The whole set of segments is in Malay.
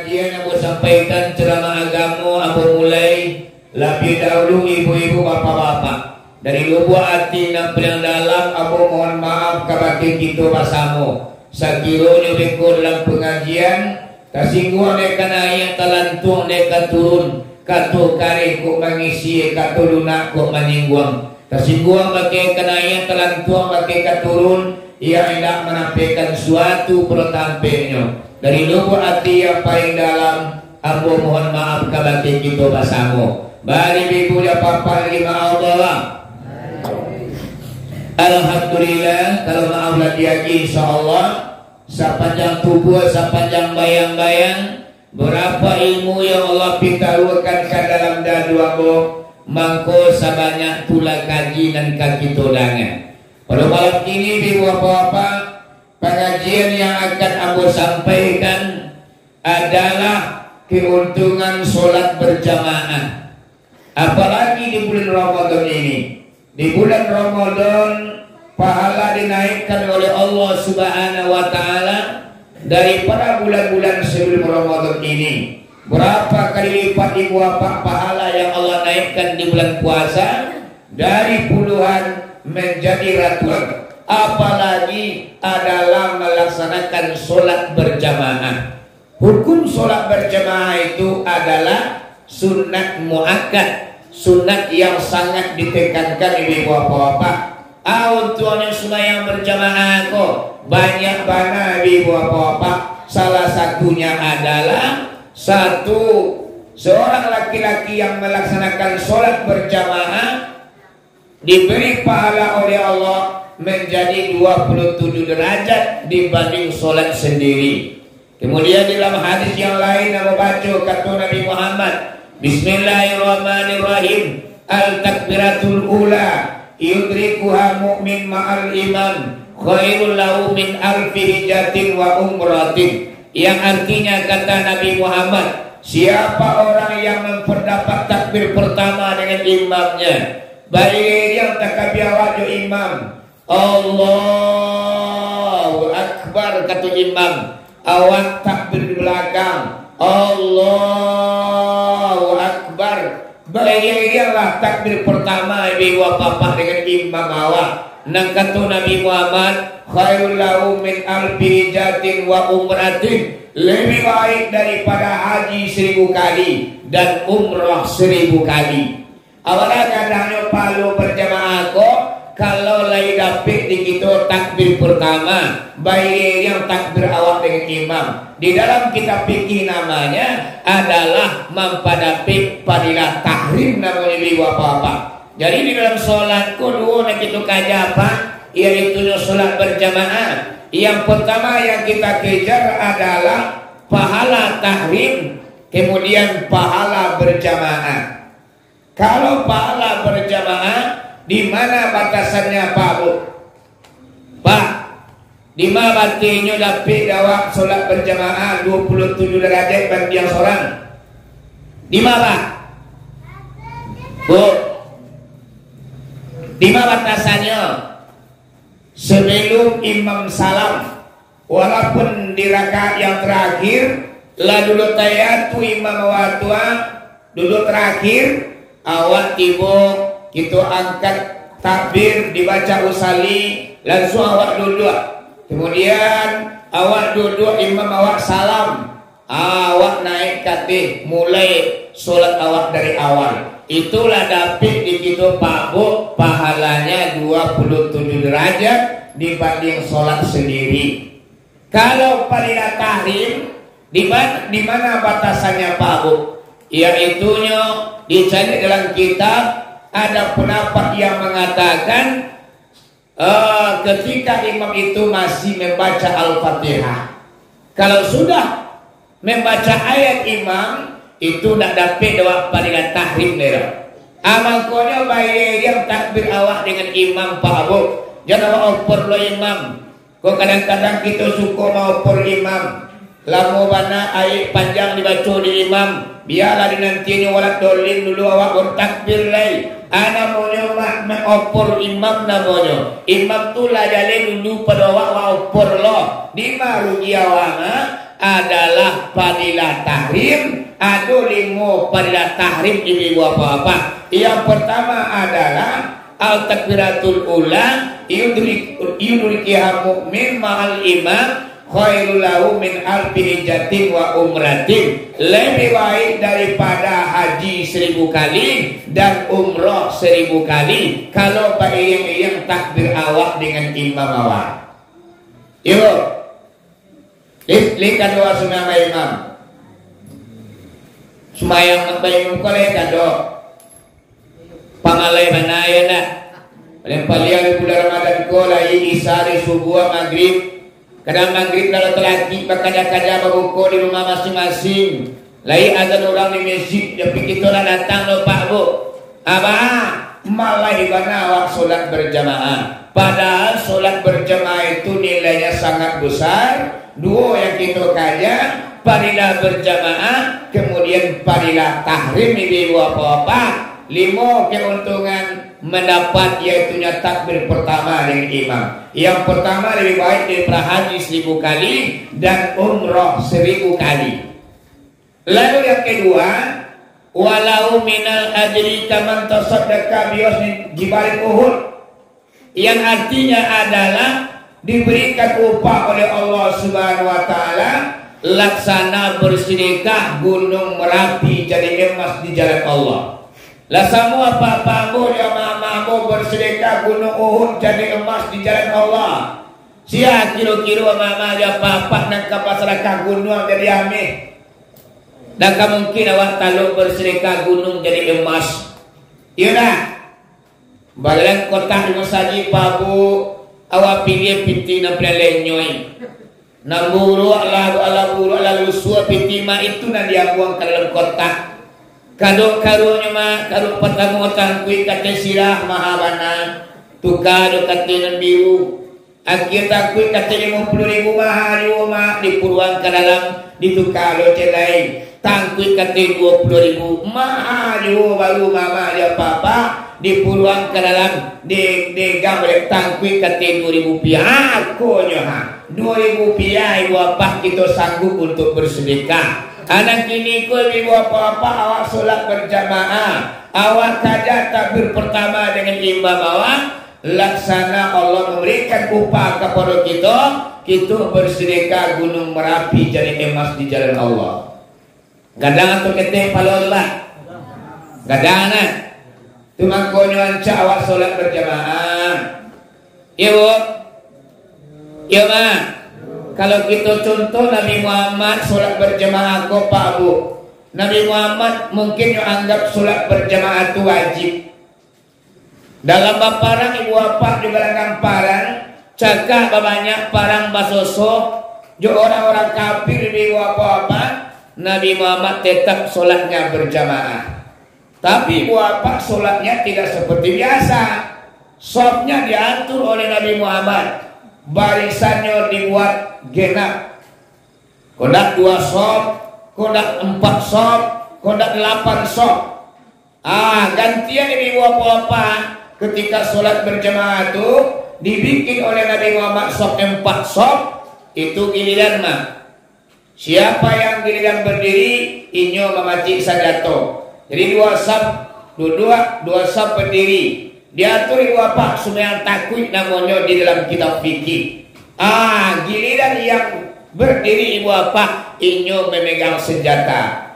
pengajian aku sampaikan ceramah agama aku mulai lebih dahulu ibu-ibu bapak-bapak. Dari lubuk hati yang paling dalam aku mohon maaf kepada kita bersama. Sekiranya beko dalam pengajian kasingguan dekan ayat talantung dekan turun katu kari ku mengisi katu lunak ku meningguang. Kasingguan pakai kanaya talantung pakai katurun ia hendak menampilkan suatu pertampaknya. Dari lubuk hati yang paling dalam aku mohon maaf kepada kita bersama. Bari ibu ya papa lima Allah. Alhamdulillah kalau maaf lagi insyaallah sepanjang tubuh sepanjang bayang-bayang berapa ilmu yang Allah pitarukan ke dalam dadu aku mangko sebanyak tulah kaji dan kaki todangan. Pada malam ini ibu bapak pengajian yang akan aku sampaikan adalah keuntungan sholat berjamaah. Apalagi di bulan Ramadan ini. Di bulan Ramadan pahala dinaikkan oleh Allah Subhanahu wa taala daripada bulan-bulan sebelum Ramadan ini. Berapa kali lipat ibu bapak pahala yang Allah naikkan di bulan puasa dari puluhan menjadi ratusan. Apalagi adalah melaksanakan sholat berjamaah. Hukum sholat berjamaah itu adalah sunat muakkad. Sunat yang sangat ditekankan ibu bapak. Untuk yang sembahyang berjamaah kok banyak banget ibu bapak. Salah satunya adalah seorang laki-laki yang melaksanakan sholat berjamaah diberi pahala oleh Allah menjadi 27 derajat dibanding sholat sendiri. Kemudian dalam hadis yang lain aku baca kata Nabi Muhammad, Bismillahirrahmanirrahim. Al-takbiratul ula yudrikuha mu'min ma'al imam khairul lahu min alfi hijatin wa umratin. Yang artinya kata Nabi Muhammad, siapa orang yang memperdapat takbir pertama dengan imamnya, baik yang takbir wajah imam Allahu Akbar kata imam, awak takbir di belakang Allahu Akbar. Baiklah takbir pertama ibu bapak dengan imam awak. Nang kata Nabi Muhammad, khairul lahu min alfi hijatin wa umratin. Lebih baik daripada haji 1000 kali dan umrah 1000 kali. Awalnya kadangnya palu berjamaah kok kalau lagi dapet di kita takbir pertama, baik yang takbir awal dengan imam. Di dalam kitab fikih namanya adalah mempadapik padilah tahrim namanya ibu bapak. Jadi di dalam sholat dulu nak kita kaji apa? Yaitu sholat berjamaah. Yang pertama yang kita kejar adalah pahala tahrim, kemudian pahala berjamaah. Kalau pahala berjamaah, di mana batasannya Pak Bu? Pak, di mana batinya dapat dawak solat berjamaah 27 derajat bagi yang seorang? Di mana Pak? Bu, di mana batasannya? Sebelum imam salam, walaupun di rakaat yang terakhir, lah dulu tayatu imam watua, dulu terakhir, awak tiba kita angkat takbir dibaca usali langsung awak duduk. Kemudian awak duduk imam awak salam, awak naik katih mulai solat awak dari awal. Itulah dapat di kita Pak Bu pahalanya 27 derajat dibanding solat sendiri. Kalau padilah tahrim di mana batasannya Pak Bu? Yaitunya dicari dalam kitab. Ada pendapat yang mengatakan ketika imam itu masih membaca Al-Fatihah. Kalau sudah membaca ayat imam itu tidak dapat dawak pada tahrim merah. Amalnya baik yang takbir awak dengan imam Pak Abu. Jangan awak opor lo imam. Kok kadang-kadang kita suka mau opor imam. Lama bana ayat panjang dibaca di imam. Biarlah dinantinya walat dolin dulu awak bertakbir lagi. Ana monyo mak opor imam namanya. Imam tu lah jalan dulu pada awak opor lo. Di maru dia awak adalah fadilah tahrim. Ada 5 fadilah tahrim ibu apa-apa. Yang pertama adalah al-takbiratul ula yudrikiha mu'min ma'al imam khairul lahu min alfi hijjatin wa umratin. Lebih baik daripada haji 1000 kali dan umrah 1000 kali kalau bayang-bayang takbir awak dengan imam awak. Ibu lihat doa sunama imam semayang bayang koleh kado pangalai manaya na paling bulan Ramadan ko lahi isari subuh maghrib. Kadang maghrib kalau terlaki kada-kada berbuka di rumah masing-masing. Lai azan orang di masjid tapi kita orang datang lo Pak Bu. Abah malah ibana awak solat berjamaah. Padahal solat berjamaah itu nilainya sangat besar. 2 yang kita kajian, fadilah berjamaah, kemudian fadilah tahrim ibu apa-apa. 5 keuntungan mendapat yaitu takbir pertama dengan imam. Yang pertama lebih baik daripada haji 1000 kali dan umrah 1000 kali. Lalu yang kedua, walau minal ajri kaman tasaddaqa bi jibal Uhud, yang artinya adalah diberikan upah oleh Allah Subhanahu wa taala laksana bersedekah gunung Merapi jadi emas di jalan Allah. Lah semua papa-pamu ya mamamu bersedekah gunung Uhud jadi emas di jalan Allah. Sia kira-kira mama ya papa nak kapasraka gunung jadi amih. Dan mungkin awak talu bersedekah gunung jadi emas. Iya dah. Balang kotak di saji pabu awak pilih pinti na lenyoi. Namburu ala buru ala lusua pinti ma itu na dia buang ke dalam kotak. Kado-kadonya mah kado petang-petang kui kata sirah mahabana tuka do kata biru akhirnya kui kata 50.000 mah dipuruang ke dalam ditukar do celai tangkui kata 20.000 mah baru mama dia papa dipuruang ke dalam di gambar tangkui kata 2.000 rupiah aku nyoha 2.000 rupiah ibu apa kita sanggup untuk bersedekah. Anak kini kau ibu apa-apa awak solat berjamaah, awak kaja takbir pertama dengan imam awak, laksana Allah memberikan upah kepada kita bersedekah gunung Merapi jadi emas di jalan Allah. Gadang atau keteh palollah, gadangan, cuma kau nyuanca awak solat berjamaah, ibu, iya mah. Kalau kita contoh Nabi Muhammad solat berjamaah ko Pak Bu. Nabi Muhammad mungkin yang anggap solat berjamaah itu wajib. Dalam baparang ibu apa di belakang parang cakap banyak parang basoso jo orang-orang kafir di ibu apa Nabi Muhammad tetap solatnya berjamaah. Tapi ibu apa solatnya tidak seperti biasa. Sofnya diatur oleh Nabi Muhammad. Barisannya dibuat genap. Kodak 2 sop, kodak 4 sop, kodak 8 sop. Gantian ibu apa-apa ketika sholat berjamaah itu dibikin oleh Nabi Muhammad sop 4 sop. Itu giliran mah. Siapa yang giliran berdiri, inyo memacik sajato. Jadi 2 sop, dua sop berdiri. Diatur ibu apa semua takwid namanya di dalam kitab fikih. Giliran yang berdiri ibu apa inyo memegang senjata.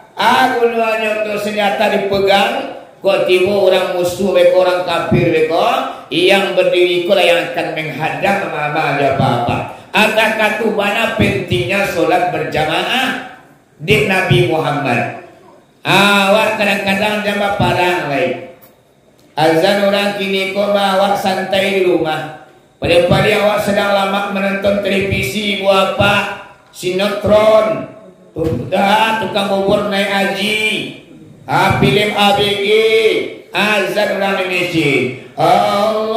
Gunanya untuk senjata dipegang. Kau tiba orang musuh beko orang kafir beko yang berdiri itulah yang akan menghadang mama apa-apa. Adakah tu mana pentingnya solat berjamaah di Nabi Muhammad. Awak kadang-kadang jamaah parang lain. Azan orang kini kau awak santai di rumah. Pada-pada awak sedang lama menonton televisi ibu apa sinetron. Tukang bubur naik haji. Film ABG. Azan orang di masjid. Allahu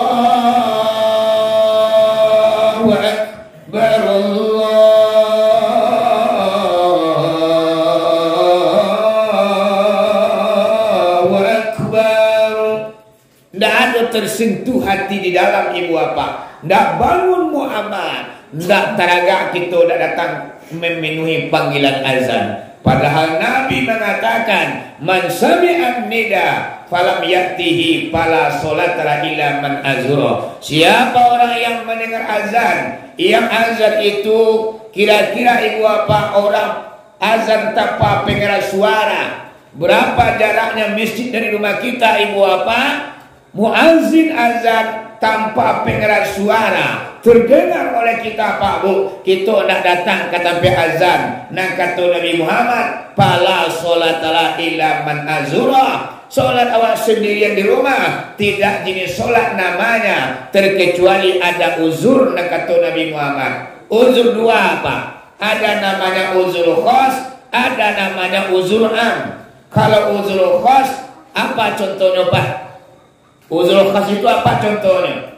Akbar tersentuh hati di dalam ibu apa. Ndak bangun Muhammad, ndak teraga kita ndak datang memenuhi panggilan azan. Padahal Nabi mengatakan, man sami'an nida falam yatihi fala salatala illa man azura. Siapa orang yang mendengar azan, yang azan itu kira-kira ibu apa orang azan tanpa pengeras suara. Berapa jaraknya masjid dari rumah kita ibu apa? Muazzin azan tanpa pengeras suara terdengar oleh kita Pak Bu, kita nak datang ke tempat azan. Nak kata Nabi Muhammad, pala solatala illa man azura. Solat awak sendirian di rumah tidak jenis solat namanya terkecuali ada uzur. Nak kata Nabi Muhammad. Uzur dua apa? Ada namanya uzur khas, ada namanya uzur am. Kalau uzur khas apa contohnya Pak? Uzur khas itu apa contohnya?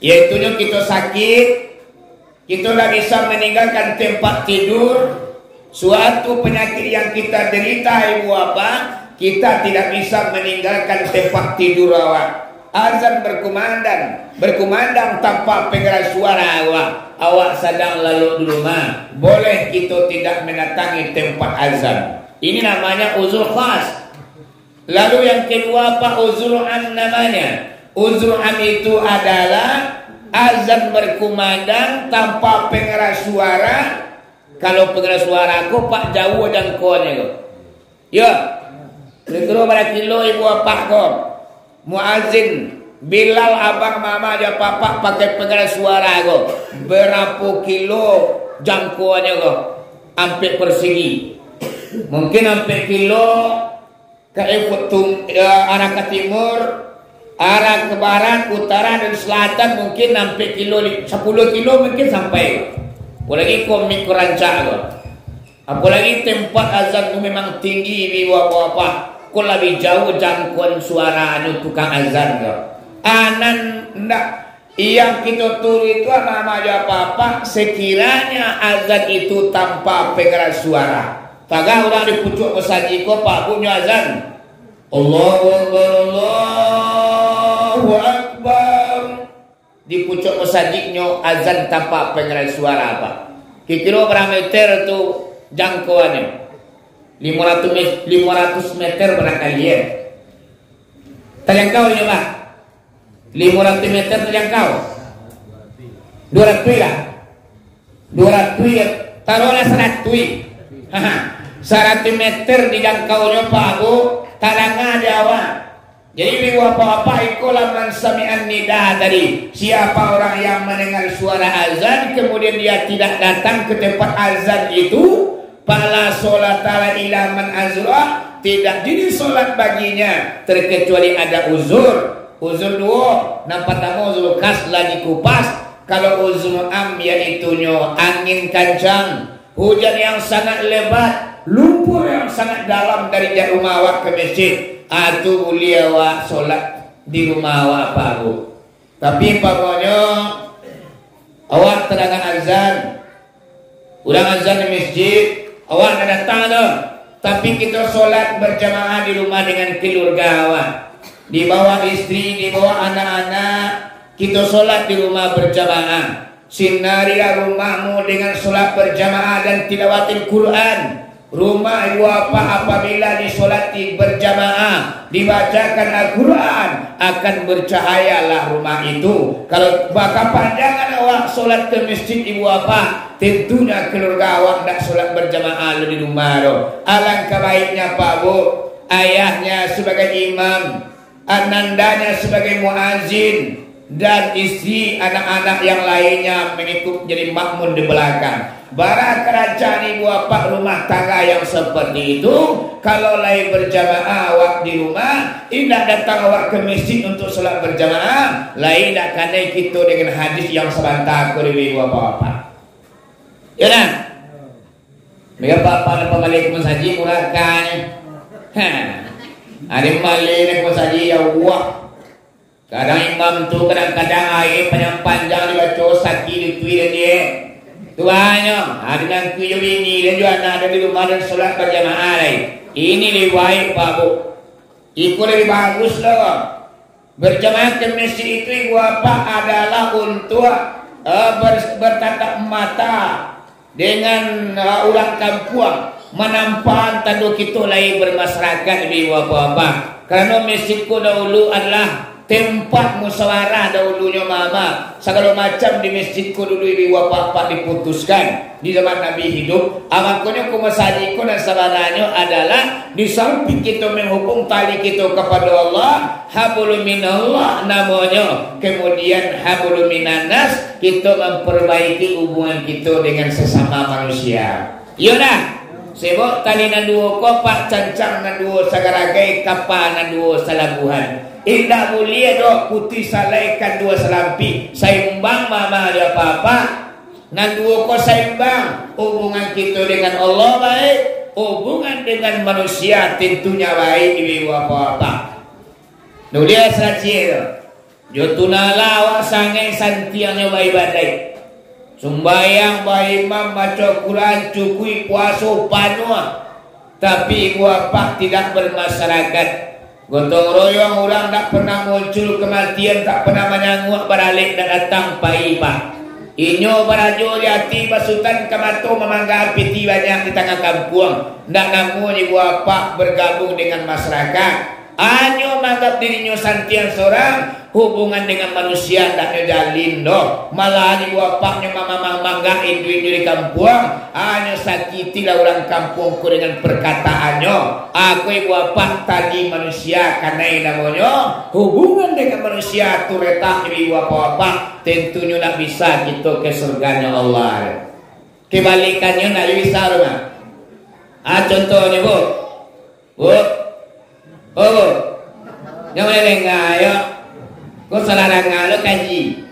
Yaitunya kita sakit, kita tidak bisa meninggalkan tempat tidur, suatu penyakit yang kita derita ibu apa, kita tidak bisa meninggalkan tempat tidur awak. Azan berkumandang tanpa pengeras suara awak sedang lalu di rumah, boleh kita tidak mendatangi tempat azan. Ini namanya uzur khas. Lalu yang kedua apa uzur am namanya? Uzur am itu adalah azan berkumandang tanpa pengeras suara. Kalau pengeras suara aku pak jauh dan kone kok. Ya, kira-kira berapa kilo ibu apa kok? Muazin Bilal abang mama aja papa pakai pengeras suara kok. Berapa kilo jangkauannya kok? Sampai persegi. Mungkin sampai kilo ke arah ke timur, arah ke barat, utara dan selatan mungkin sampai kilo 10 kilo mungkin sampai. Apalagi komik rancak kok. Apalagi tempat azan itu memang tinggi di apa. Kok lebih jauh jangkauan suara tukang azan kok. Anan ndak yang kita turu itu namanya apa sekiranya azan itu tanpa pengeras suara. Taga orang di pucuk masjid kok Pak punya azan. Allahu Akbar, Allahu Akbar. Di pucuk masjidnya azan tanpa pengeras suara apa? Kira-kira berapa meter tu jangkauannya? 500 meter barangkali ya. Terjangkau ini Pak? 500 meter terjangkau? 200 lah. 200 ya. Taruhlah 100. 100 meter dijangkaunya Pak Abu, taranga Jawa. Jadi apa-apa ikulah man sami'an nida tadi. Siapa orang yang mendengar suara azan kemudian dia tidak datang ke tempat azan itu, fala sholatala illa man azra, tidak jadi solat baginya terkecuali ada uzur. Uzur dua, nampak tamu uzur khas lagi kupas. Kalau uzur am yaitunya angin kencang, hujan yang sangat lebat, lumpur yang sangat dalam dari rumah awak ke masjid, atau boleh awak solat di rumah awak Pak Bu. Tapi pokoknya awak terangkan azan, udah azan di masjid, awak nak datang dah. Tapi kita solat berjamaah di rumah dengan keluarga awak, di bawah istri, di bawah anak-anak, kita solat di rumah berjamaah. Sinarilah rumahmu dengan solat berjamaah dan tilawatil Quran. Rumah ibu apa apabila disolati berjamaah, dibacakan Al-Quran, akan bercahayalah rumah itu. Kalau bakal panjangan awak solat ke masjid ibu apa, tentunya keluarga awak tak solat berjamaah di rumah do. Alangkah baiknya Pak Bu, ayahnya sebagai imam, anandanya sebagai muazin, dan istri anak-anak yang lainnya mengikut jadi makmum di belakang. Barang kerajaan ibu apa rumah tangga yang seperti itu, kalau lain berjamaah awak di rumah, tidak datang awak ke masjid untuk sholat berjamaah, lain tak kena kita dengan hadis yang sebentar ke ibu apa-apa. Ya nak? Mereka apa-apa nak pembalik masjid murahkan. Ada malik masjid ya wah. Kadang imam tu kadang-kadang air panjang-panjang dibaca sakit di tuir dia. Tuanya ada yang tujuh ini dan juga ada di rumah dan solat berjamaah lain. Ini lebih baik Pak Bu. Itu lebih bagus loh. Berjamaah ke masjid itu ibu apa adalah untuk bertatap mata, dengan orang kampung menampang tadu kita lain bermasyarakat di apa-apa. Karena masjidku dahulu adalah tempat musyawarah dahulunya mama. Segala macam di masjidku dulu di apa-apa diputuskan di zaman Nabi hidup. Amakonya kumasajiku dan sabananya adalah di samping kita menghubung tali kita kepada Allah, hablum minallah namanya. Kemudian hablum minannas, kita memperbaiki hubungan kita dengan sesama manusia. Iyalah. Sebab tali nan dua kopak cancang nan dua sagaragai kapal nan dua salabuhan. Indah mulia dok putih salaikan dua selampi saimbang mama ada apa-apa nan dua ko saimbang. Hubungan kita dengan Allah baik, hubungan dengan manusia tentunya baik di apa-apa. Nulia sacir jo tunala wa sangai santiangnya baik badai. Sumbayang bayi imam baca Quran cukui puasa panua, tapi gua pak tidak bermasyarakat. Gotong royong orang tak pernah muncul kematian, tak pernah menyanggup beralik dan datang pai pak. Inyo barajo jati basutan kemato memangga piti banyak di tengah kampung. Ndak namun gua pak bergabung dengan masyarakat. Anyo menganggap dirinya santian seorang, hubungan dengan manusia tak ngejalin doh. Malah di bapaknya mama manggain duit di kampung. Anyo sakiti lah orang kampungku dengan perkataannya. Aku ibu bapak tadi manusia karena namanya hubungan dengan manusia tu retak ibu bapak. Tentunya nak bisa kita ke surganya Allah. Kebalikannya nak bisa rumah. Contohnya bu. Oh, yang boleh ngayo, kau salah dengar kaji.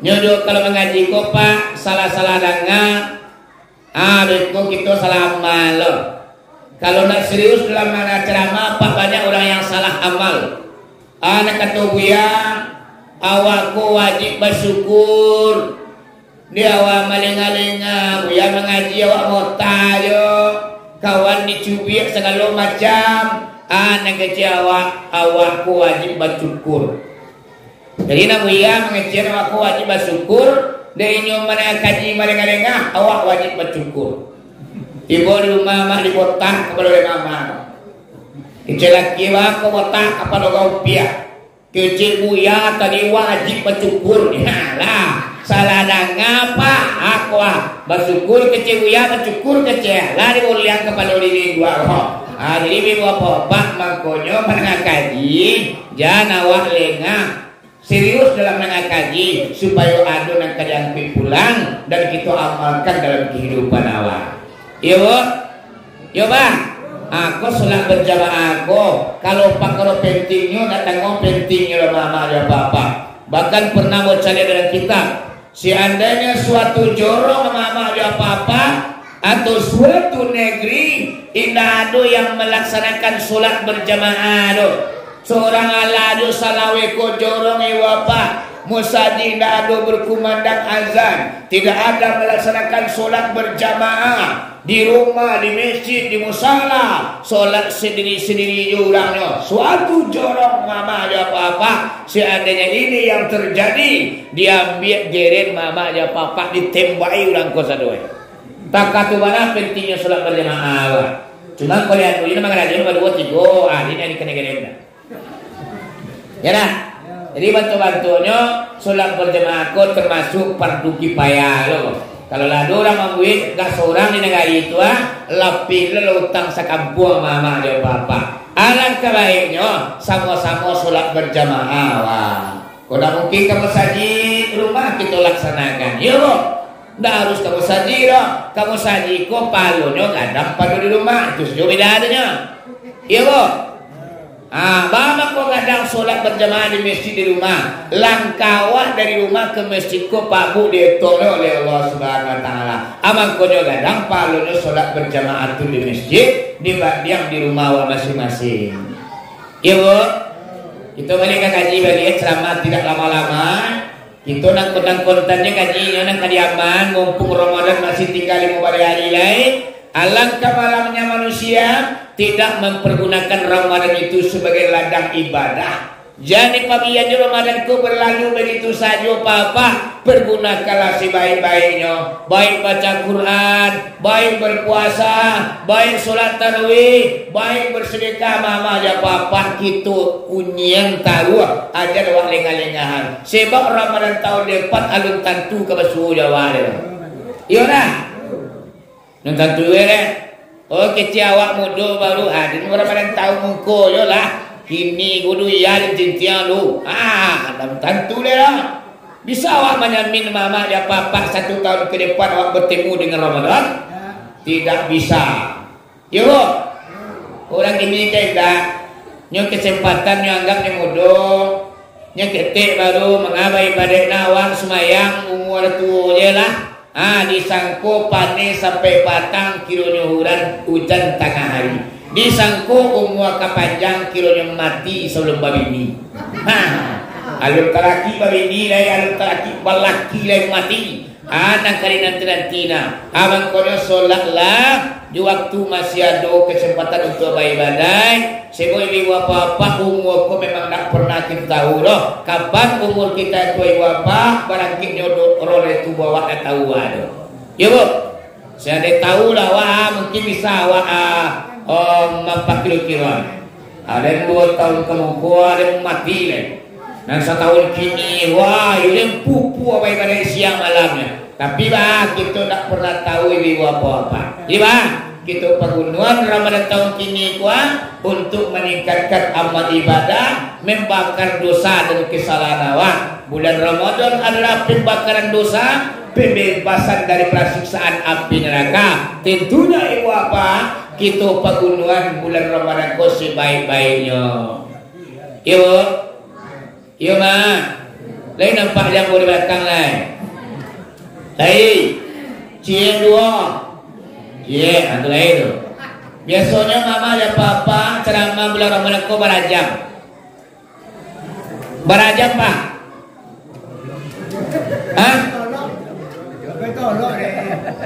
Nyodo kalau mengaji kau pak salah dengar, kau kita salah amal. Kalau nak serius dalam mana ceramah, pak banyak orang yang salah amal. Anak kata buya, awakku wajib bersyukur. Dia awak malenga-lenga, buya mengaji awak mau tayo, kawan dicubit segala macam. Anak kecil awakku wajib bersyukur. Jadi namu ia mengecil awakku wajib bersyukur. Dari nyomana kaji malenga-lenga awak wajib bersyukur. Ibu di rumah mak di botak kepada mama. Kecil laki aku botak kepada kau pia. Kecil buya tadi wajib bersyukur. Lah salah dah ngapa aku bersyukur kecil buya bersyukur kecil. Lah diuliang kepada diri dua. Jadi ibu bapak makanya menengah kaji jangan awak lengah serius dalam menengah kaji supaya ada nak kadang pulang dan kita amalkan dalam kehidupan awak. Yo bang, aku sholat berjamaah aku kalau pentingnya datang pentingnya mama ada apa-apa. Bahkan pernah baca dalam kitab seandainya suatu jorong mama ada apa-apa atau suatu negeri indah ada yang melaksanakan solat berjamaah do. Seorang alado salawe ko jorong iwapa musaji indah ada berkumandang azan, tidak ada melaksanakan solat berjamaah di rumah, di masjid, di musala, solat sendiri-sendiri orangnya. Suatu jorong mama ada apa-apa, seandainya ini yang terjadi, diambil jeren mama ada apa-apa, ditembaki orang kosa doa. Tak katu mana pentingnya solat berjamaah. Cuma kalau yang ini memang ada dua tiga, ini yang kena-kena. Ya nah. Jadi bantu-bantunya solat berjamaah termasuk fardu kifayah loh. Kalau ada orang membuat gak seorang di negara itu lebih utang sekampung mama dia apa. Alangkah baiknya sama-sama solat berjamaah. Kalau mungkin kamu saji rumah kita laksanakan. Yuk. Nggak harus kamu saji dong. Kamu saji kok palunya kadang palu di rumah. Itu sejauh beda adanya. Iya kok. Bapak kok kadang sholat berjamaah di masjid di rumah. Langkawah dari rumah ke masjid kok Pak Bu ditolong oleh Allah Subhanahu Wa Taala. Amang kok kadang palunya sholat berjamaah itu di masjid dibanding di rumah masing-masing. Iya bu. Kita balik ke kaji bagi ceramah tidak lama-lama. Kita nak kontan-kontannya kajinya nak kadiaman mumpung Ramadan masih tinggal 5 hari lain. Alangkah malangnya manusia tidak mempergunakan Ramadan itu sebagai ladang ibadah. Jadi pagi Ramadan ku berlalu begitu saja Papa. Pergunakanlah sebaik-baiknya. Baik baca Quran, baik berpuasa, baik solat tarawih, baik bersedekah mama ya Papa. Kita unyian tahu ajar wak lengah-lengahan. Sebab Ramadan tahun depan alun tentu ke basuh Jawa dia. Iya dah. Nun tentu oh kecil awak muda baru ada Ramadan tahun muka yo lah. Kini kudu iya cintian lu. Dalam tentu dia lah. Bisa awak menyamin mama dia papa 1 tahun ke depan awak bertemu dengan Ramadan? Tidak bisa. Yo, orang ini tidak. Nyo kesempatan nyo anggap nyo muda. Nyo ketik baru mengabai badai nawang semayang umur tua lah. Disangko panen sampai patang kilonya hujan tengah hari. Disangko umur kepanjang kilonya mati sebelum babini. Alun teraki babini lai alun teraki balaki lai mati. Anak kali nanti-nantina. Abang kono solat lah. Di waktu masih ada kesempatan untuk badai. Sebab ibu apa-apa umur ko memang tak pernah kita tahu loh. Kapan umur kita itu ibu apa barang kita role itu bawa tak tahu ada. Ya bu. Saya ada tahu lah mungkin bisa kilo-kiloan. Ada yang 2 tahun kemudian ada yang mati lah. Dan 1 tahun kini yang pupu apa ibadah siang malamnya. Tapi kita tak pernah tahu ibu apa-apa. Iya kita penggunaan Ramadan tahun kini untuk meningkatkan amal ibadah, membakar dosa dan kesalahan awak. Bulan Ramadan adalah pembakaran dosa, pembebasan dari siksaan api neraka. Tentunya ibu apa? Kita penggunaan bulan Ramadan kau sebaik-baiknya. Ibu, iya mak. Lain nampak jambu di belakang lain. Lain, cie 2. Itu lain tu. Biasanya mama dan papa ceramah bulan Ramadan kau berajam. Berajam pak?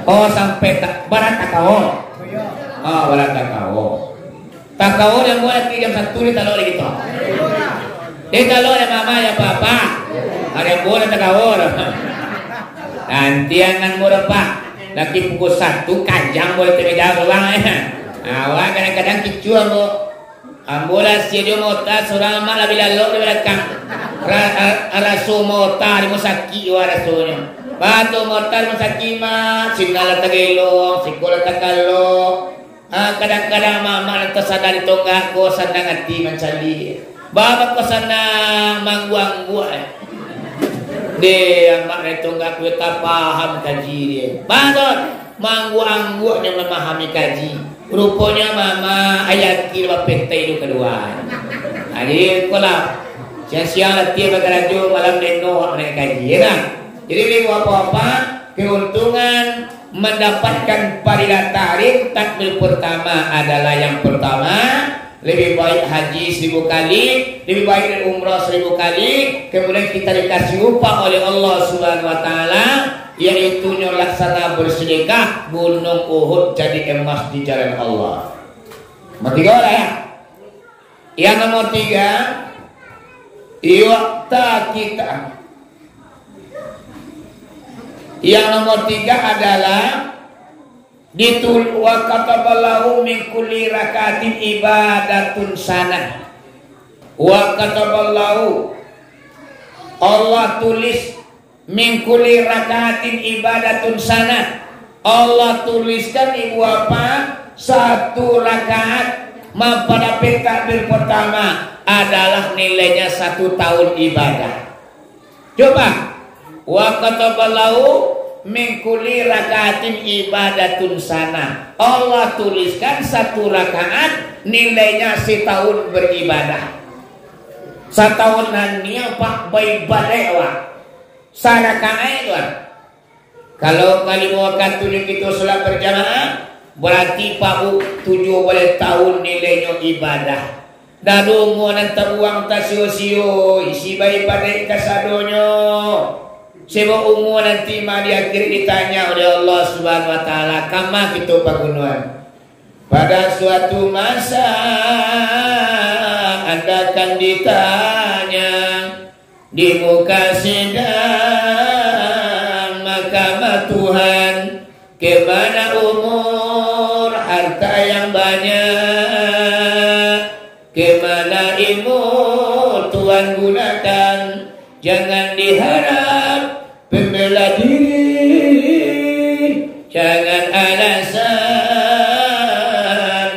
Oh sampai barat takau. Barat takau. Takau yang boleh jam 1 di talor gitu. Di talor ada mama dan papa. Ada yang boleh takau. Nanti anak muda pak. Lagi pukul 1 kanjang boleh terjadi orang awak kadang-kadang kicu ambulan dia mota seorang malah bila lo di belakang rasu mota di musaki rasulnya batu mota di musaki mah sinala tagailo sikola takalo kadang-kadang mama nanti sadar di tonggak ko sandang hati mencari babak ko sana mangguang-guang dia mak itu enggak kita paham kaji dia. Bangun manggu-anggu yang memahami kaji. Rupanya mama ayat kira pentai itu kedua. Jadi kalau siang-siang latihan berkerja malam deno mereka kaji ya. Jadi ini apa-apa keuntungan mendapatkan fadilah tarik takbir pertama adalah yang pertama. Lebih baik haji 1000 kali, lebih baik umrah 1000 kali. Kemudian kita dikasih upah oleh Allah Subhanahu Wa Taala, yaitu laksana bersedekah gunung Uhud jadi emas di jalan Allah. Nomor 3 lah ya. Yang nomor 3, iwakta kita. Yang nomor 3 adalah ditul wa kataballahu min kulli rakatin ibadatun sanah. Wa kataballahu Allah tulis min kulli rakatin ibadatun sanah. Allah tuliskan ibu apa? 1 rakaat pada takbir pertama adalah nilainya 1 tahun ibadah. Coba wa kataballahu min kulli rakaatin ibadatun sana. Allah tuliskan 1 rakaat nilainya setahun beribadah. Setahunan niya pak beribadah wa. Sarakaat wa. Kalau kali waktu itu salat berjamaah berarti pak 7 boleh tahun nilainya ibadah. Dadu mo nang tabuang tasio-sio isi beribadah kasadonyo. Sebab umur nanti di akhir ditanya oleh Allah Subhanahu Wa Taala, kama kita penggunaan. Pada suatu masa Anda akan ditanya di muka sidang mahkamah Tuhan, kemana umur harta yang banyak, kemana ilmu Tuhan gunakan. Jangan diharap pembela diri, jangan alasan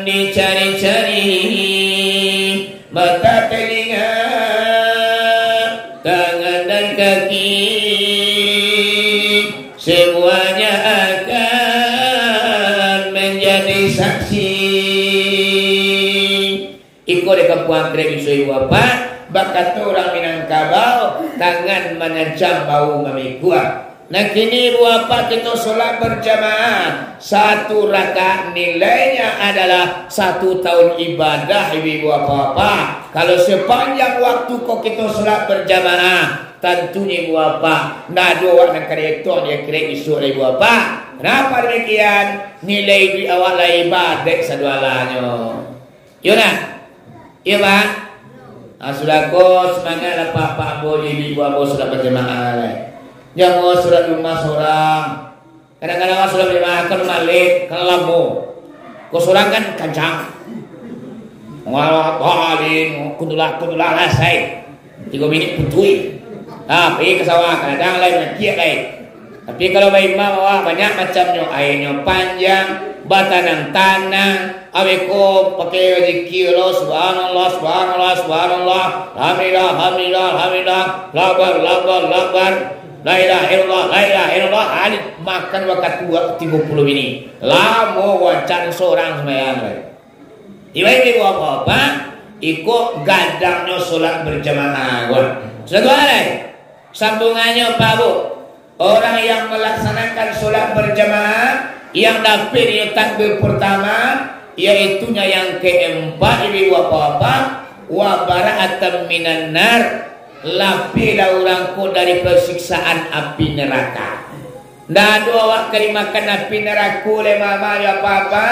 dicari-cari. Mata, telinga, tangan dan kaki, semuanya akan menjadi saksi. Iko de kapuang kredi soi wapa, bakat orang Minangkabau, tangan mengancam bau memikua. Nah kini wapa kita sholat berjamaah, 1 rakaat nilainya adalah 1 tahun ibadah ibu bapak. Kalau sepanjang waktu kok kita sholat berjamaah, tentunya ibu bapak nggak doa dan kreator dia kira isu ibu bapak. Kenapa demikian? Nilai di awal ibadah sedualanya. Yuna, iya pak. Sudah kau semangat lah pak boleh ibu bapak sudah berjamaah. Jangan surat rumah seorang. Kadang-kadang sudah dimakan malik kelamu. Kau seorang kan kancang. Walin kundulah lasai. 3 minit putui. Pergi ke sawah kadang lain kiat lain. Tapi kalau bayi mama banyak macamnya, airnya panjang, batanang tanang, aweko pakai zikir lo subhanallah subhanallah subhanallah, alhamdulillah, labar. La ilaha illallah, alit makan wakat 30 ini. Lamo wacan seorang semayang. Ibu apa? Iko gadangnya sholat berjamaah. Sudah tuan, sambungannya Pak Bu. Orang yang melaksanakan sholat berjamaah yang dapat takbir pertama, yaitunya yang keempat ibu apa? Wa bara'atan minan nar. Lapilah orangku dari persiksaan api neraka. Ndak ada awak kerimakan api neraka oleh mama ya papa.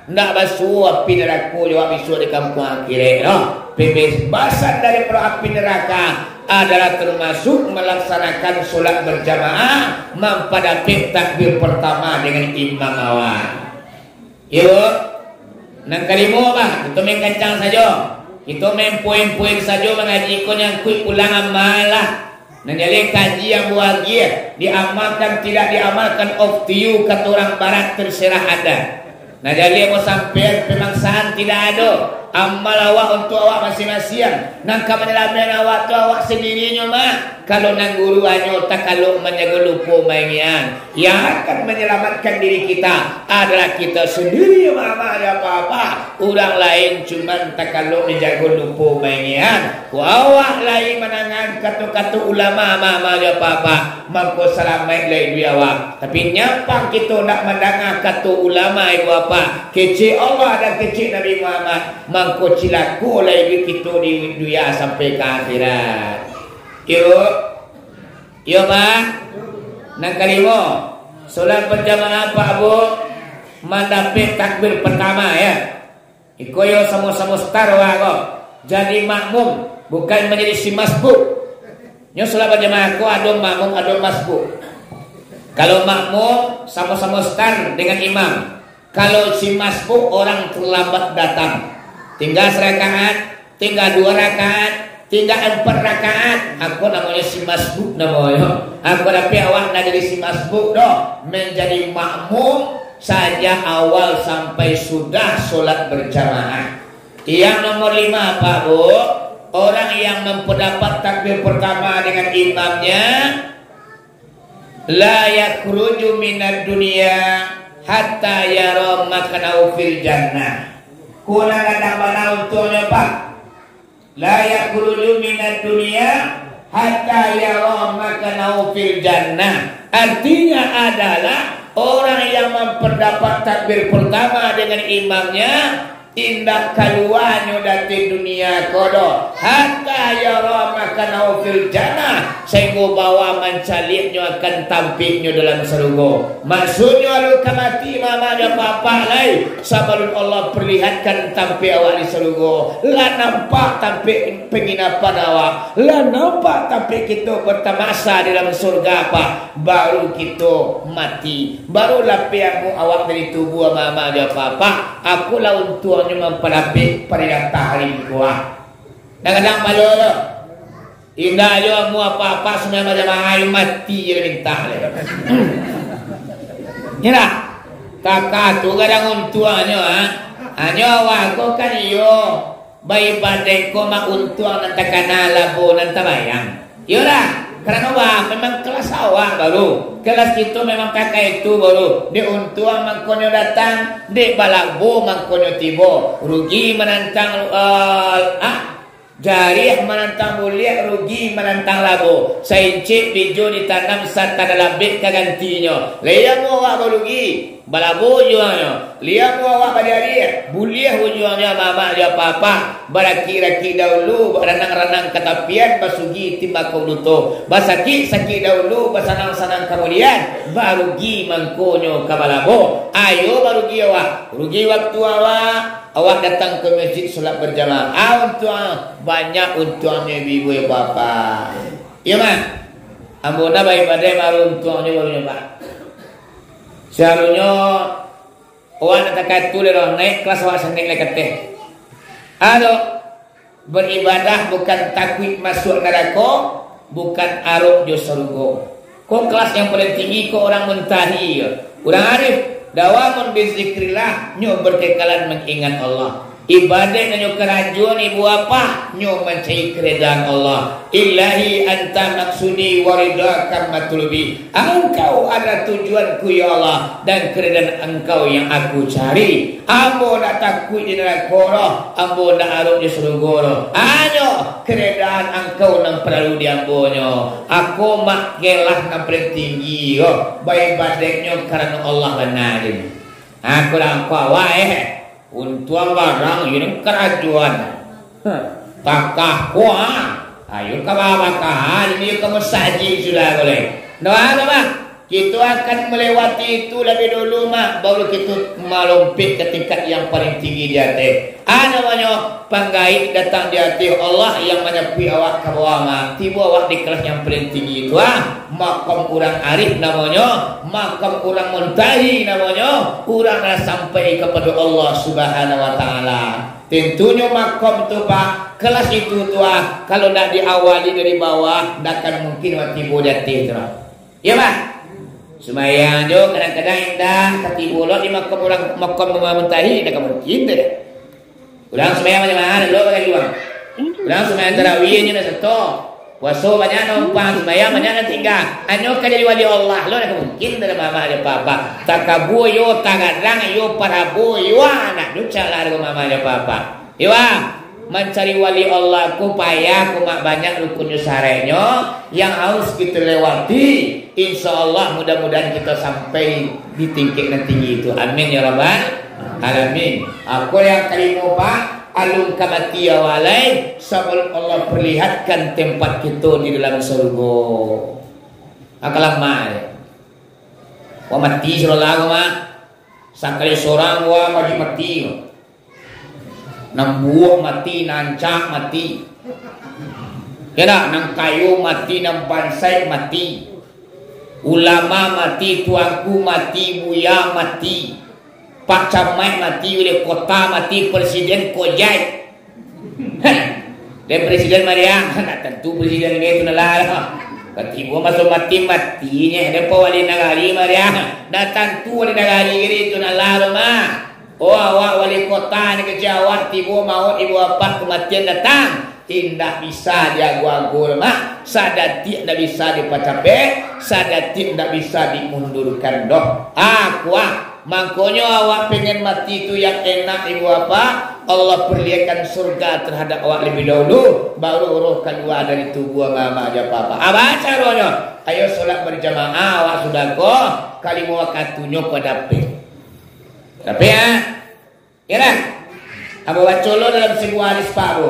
Ndak basuh api neraka awak bisu di kampung akhirat. Pembebasan dari api neraka adalah termasuk melaksanakan solat berjamaah, mempadati takbir pertama dengan imam awak. Yuk, nang kalimu apa? Itu mengkencang saja. Itu main poin-poin saja mengaji kon yang kui ulangan malah. Nah jadi kaji yang bahagia diamalkan tidak diamalkan of to you kata orang barat terserah ada. Nah jadi mau sampai pemaksaan tidak ada. Amal awak untuk awak masing-masing. Nang menyelamatkan awak tu awak sendirinya mah. Kalau nang guru anyo tak kalau menjaga lupa mainan. Yang akan menyelamatkan diri kita adalah kita sendiri mama ada apa-apa. Orang lain cuma tak kalau menjaga lupa mainan. Awak lain menangan kata-kata ulama mama ada apa-apa. Mangko selamat lai dia awak. Tapi nyampang kita nak mendengar kata ulama ibu apa. Kecil Allah dan kecil Nabi Muhammad. Mangko cilaku lai kita di dunia sampai ke akhirat. Yo Pak. Nang kalimo solat berjamaah Pak Bu mandapit takbir pertama ya. Ikoyo sama-sama star kok. Jadi makmum bukan menjadi si masbuk. Nyo solat berjamaah ko ado makmum ado masbuk. Kalau makmum sama-sama star dengan imam. Kalau si masbuk orang terlambat datang. Tinggal serakaat, tinggal 2 rakaat, tinggal 4 rakaat. Aku namanya si masbuk namanya. Aku tapi awak nak jadi si masbuk doh. Menjadi makmum saja awal sampai sudah solat berjamaah. Yang nomor 5 Pak Bu, orang yang memperdapat takbir pertama dengan imamnya, la yakhruju minad dunya hatta yara makanahu fil jannah. Kuna kadang mana untungnya Pak. La yakhruju minad dunya hatta yara makanahu fil jannah. Artinya adalah orang yang memperdapat takbir pertama dengan imamnya tindak keluarnya dari dunia kodo hatta yara makanahu fil jannah, sehingga bawa mencalipnya akan tampiknya dalam surga. Maksudnya lu kamati mama dan papa lai sabarun Allah perlihatkan tampik awak di surga. Lah nampak tampik penginapan awak, lah nampak tampik kita bertamasa di dalam surga apa? Baru kita mati, barulah piangmu awak dari tubuh mama dan papa. Aku lah untuknya mempelapik pada tahrim kuah. Kadang-kadang malu lo. Indah jo mu apa-apa semua macam air mati je minta le. Kira kakak tu kadang untuannya anyo aku kan yo bayi badai ko mak untuang nanti kana labo nanti bayang. Yo lah. Karena wah memang kelas awak baru, kelas itu memang kakak itu baru. Di untuang mangkonyo datang, di balabo mangkonyo tibo. Rugi menantang jari menantang mulia, rugi menantang labo. Saincik bijo ditanam serta dalam bit kagantinya. Lihat mu awak berugi, balabo juangnya. Lihat mu awak bajari, buliah juangnya mama dia papa. Baraki-raki dahulu, renang-renang ketapian, basugi timba kau luto. Basaki-saki dahulu, basanang-sanang kemudian, barugi mangkonyo kabalabo. Ayo barugi awak, rugi waktu awak datang ke masjid solat berjamaah. Untuk banyak untungnya ibu bapa. Ya mah, ambona baik badai baru untungnya baru pak. Seharusnya awak nak katu lerong naik kelas awak seneng lek teh. Ado beribadah bukan takwid masuk neraka, bukan arung jo surga. Kau kelas yang paling tinggi kau orang mentahi, orang arif. Dawamun bizikrillah, nyo berkekalan mengingat Allah. Ibadah nyo kerajuan ibu apa, nyo mencari keredaan Allah. Ilahi anta maksudi waridaka matlubi. Engkau ada tujuanku ya Allah, dan keredaan engkau yang aku cari. Ambo nak takut di neraka, ambo nak aruk di surga. Anyo keredaan engkau nang perlu diambonyo. Aku mak gelah nang paling tinggi yo. Baik badeknya karena Allah benar. Aku lang wae untuang barang ini kerajuan. Takah kuah. Ayo ke bawah kahan ini ke masjid sudah boleh. Doa apa? Kita akan melewati itu lebih dulu mak, baru kita melompit ke tingkat yang paling tinggi di hati. Namanya panggaib datang di hati Allah yang menyepi awak ke bawah mak. Tiba awak di kelas yang paling tinggi itu makam orang arif namanya, makam orang muntahi namanya, orang dah sampai kepada Allah Subhanahu wa taala. Tentunya makom tu pak, kelas itu tu kalau nak diawali dari bawah, tak akan mungkin waktu bodati tu. Ya pak. Semayang jo kadang-kadang indah katibulot di makam orang makam muntahi, tak mungkin deh. Ulang semayang macam mana lo bagi uang. Ulang semayang tarawih ni dah satu. Puasa banyak numpang, semayang banyak nak tinggal. Anyo kan jadi wali Allah, lo tak mungkin dah mama ada papa. Takabu yo tagadang yo parabu yo anak nuca lah dengan mama ada papa. Iwa mencari wali Allah ku payah ku mak banyak rukunnya syarainya yang harus kita lewati. Insyaallah mudah-mudahan kita sampai di tingkat yang tinggi itu. Amin ya rabbal alamin. Aku yang kalimu pak alung kamati awalai sebelum Allah perlihatkan tempat kita di dalam surga. Akalah mak wa mati sallallahu mak sakali seorang wa mati nambuah mati nancak mati ya tak nang kayu mati nang bansai mati ulama mati tuanku mati buya mati pak camat mati wali kota mati presiden kojai dan presiden Maria nak tentu presiden ini itu nalar ketibu masuk matinya dan wali negari Maria datang tu wali negari itu nalar mah. Oh awak wali kota ni ke Jawa tiba maut ibu apa kematian datang tidak bisa diagu-agu mak sadati tidak bisa dipacape sadati tidak bisa dimundurkan doh aku mangkonyo awak pengen mati itu yang enak ibu apa Allah perlihatkan surga terhadap awak lebih dahulu baru roh kedua dari tubuh mama aja papa apa caranya ayo solat berjamaah awak sudah kok kalimu wakatunya pada tapi ya lah Abu Wacolo dalam sebuah hadis Pak Bu